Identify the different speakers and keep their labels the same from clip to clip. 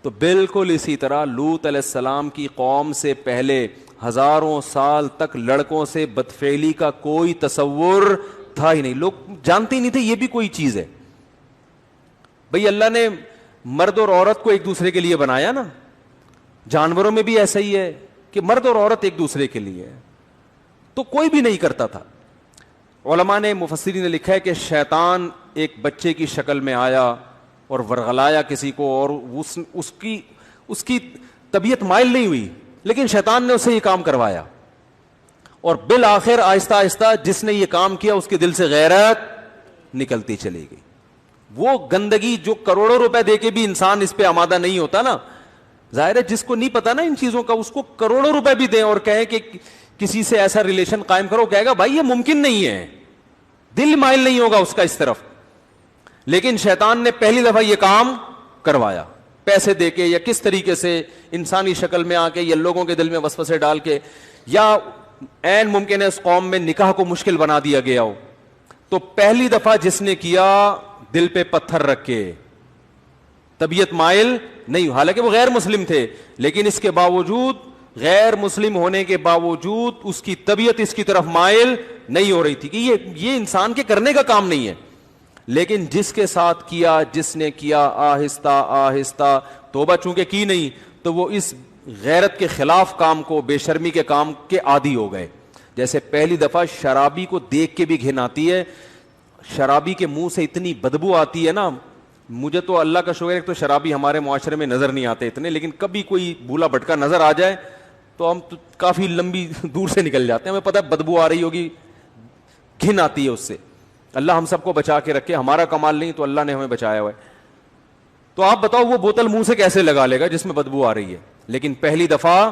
Speaker 1: تو بالکل اسی طرح لوط علیہ السلام کی قوم سے پہلے ہزاروں سال تک لڑکوں سے بدفعلی کا کوئی تصور تھا ہی نہیں. لوگ جانتے ہی نہیں تھے یہ بھی کوئی چیز ہے. بھئی اللہ نے مرد اور عورت کو ایک دوسرے کے لیے بنایا نا, جانوروں میں بھی ایسا ہی ہے کہ مرد اور عورت ایک دوسرے کے لیے ہے, تو کوئی بھی نہیں کرتا تھا. علماء نے, مفسرین نے لکھا ہے کہ شیطان ایک بچے کی شکل میں آیا اور ورغلایا کسی کو, اور اس کی طبیعت مائل نہیں ہوئی, لیکن شیطان نے اسے یہ کام کروایا, اور بالآخر آہستہ آہستہ جس نے یہ کام کیا اس کے دل سے غیرت نکلتی چلی گئی. وہ گندگی جو کروڑوں روپے دے کے بھی انسان اس پہ آمادہ نہیں ہوتا نا, ظاہر ہے جس کو نہیں پتا نا ان چیزوں کا, اس کو کروڑوں روپے بھی دیں اور کہیں کہ کسی سے ایسا ریلیشن قائم کرو, کہے گا بھائی یہ ممکن نہیں ہے, دل مائل نہیں ہوگا اس کا اس طرف. لیکن شیطان نے پہلی دفعہ یہ کام کروایا, پیسے دے کے یا کس طریقے سے, انسانی شکل میں آ کے یا لوگوں کے دل میں وسوسے ڈال کے, یا عین ممکن ہے اس قوم میں نکاح کو مشکل بنا دیا گیا ہو. تو پہلی دفعہ جس نے کیا دل پہ پتھر رکھ کے, طبیعت مائل نہیں, حالانکہ وہ غیر مسلم تھے, لیکن اس کے باوجود, غیر مسلم ہونے کے باوجود اس کی طبیعت اس کی طرف مائل نہیں ہو رہی تھی کہ یہ انسان کے کرنے کا کام نہیں ہے. لیکن جس کے ساتھ کیا, جس نے کیا, آہستہ آہستہ توبہ چونکہ کی نہیں, تو وہ اس غیرت کے خلاف کام کو, بے شرمی کے کام کے عادی ہو گئے. جیسے پہلی دفعہ شرابی کو دیکھ کے بھی گھن آتی ہے, شرابی کے منہ سے اتنی بدبو آتی ہے نا. مجھے تو اللہ کا شکر ہے تو شرابی ہمارے معاشرے میں نظر نہیں آتے اتنے, لیکن کبھی کوئی بھولا بھٹکا نظر آ جائے تو ہم تو کافی لمبی دور سے نکل جاتے ہیں, ہمیں پتہ ہے بدبو آ رہی ہوگی, گھن آتی ہے اس سے. اللہ ہم سب کو بچا کے رکھے, ہمارا کمال نہیں تو اللہ نے ہمیں بچایا ہوا ہے. تو آپ بتاؤ وہ بوتل منہ سے کیسے لگا لے گا جس میں بدبو آ رہی ہے, لیکن پہلی دفعہ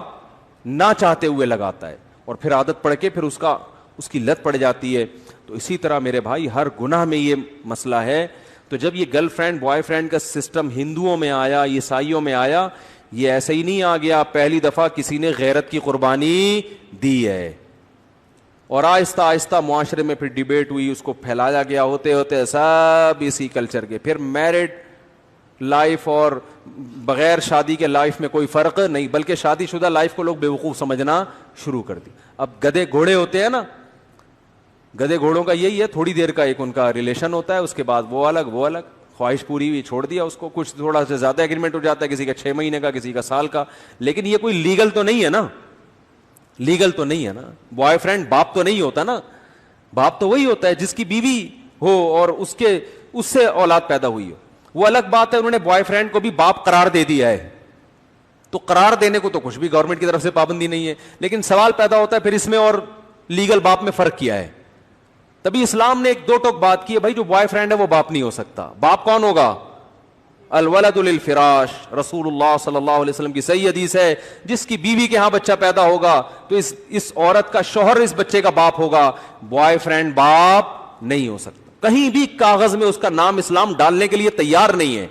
Speaker 1: نہ چاہتے ہوئے لگاتا ہے, اور پھر عادت پڑ کے پھر اس کی لت پڑ جاتی ہے. تو اسی طرح میرے بھائی ہر گناہ میں یہ مسئلہ ہے. تو جب یہ گرل فرینڈ بوائے فرینڈ کا سسٹم ہندوؤں میں آیا, عیسائیوں میں آیا, یہ ایسے ہی نہیں آ گیا پہلی دفعہ کسی نے غیرت کی قربانی دی ہے, اور آہستہ آہستہ معاشرے میں پھر ڈیبیٹ ہوئی, اس کو پھیلایا گیا, ہوتے ہوتے سب اسی کلچر کے. پھر میرڈ لائف اور بغیر شادی کے لائف میں کوئی فرق نہیں, بلکہ شادی شدہ لائف کو لوگ بیوقوف سمجھنا شروع کر دی. اب گدھے گھوڑے ہوتے ہیں نا, گدھے گھوڑوں کا یہی ہے, تھوڑی دیر کا ایک ان کا ریلیشن ہوتا ہے, اس کے بعد وہ الگ, خواہش پوری ہوئی چھوڑ دیا اس کو, کچھ تھوڑا سے زیادہ ایگریمنٹ ہو جاتا ہے, کسی کا 6 مہینے کا, کسی کا سال کا, لیکن یہ کوئی لیگل تو نہیں ہے نا, لیگل تو نہیں ہے نا. بوائے فرینڈ باپ تو نہیں ہوتا نا, باپ تو وہی ہوتا ہے جس کی بیوی ہو اور اس سے اولاد پیدا ہوئی ہو. وہ الگ بات ہے, انہوں نے بوائے فرینڈ کو بھی باپ قرار دے دیا ہے, تو قرار دینے کو تو کچھ بھی گورنمنٹ کی طرف سے پابندی نہیں ہے, لیکن سوال پیدا ہوتا ہے پھر اس میں اور لیگل باپ میں فرق کیا ہے. تبھی اسلام نے ایک دو ٹوک بات کی ہے, بھائی جو بوائے فرینڈ ہے وہ باپ نہیں ہو سکتا. باپ کون ہوگا؟ الولد للفراش. رسول اللہ صلی اللہ علیہ وسلم کی صحیح حدیث ہے, جس کی بیوی کے ہاں بچہ پیدا ہوگا تو اس عورت کا شوہر اس بچے کا باپ ہوگا, بوائے فرینڈ باپ نہیں ہو سکتا. کہیں بھی کاغذ میں اس کا نام اسلام ڈالنے کے لیے تیار نہیں ہے.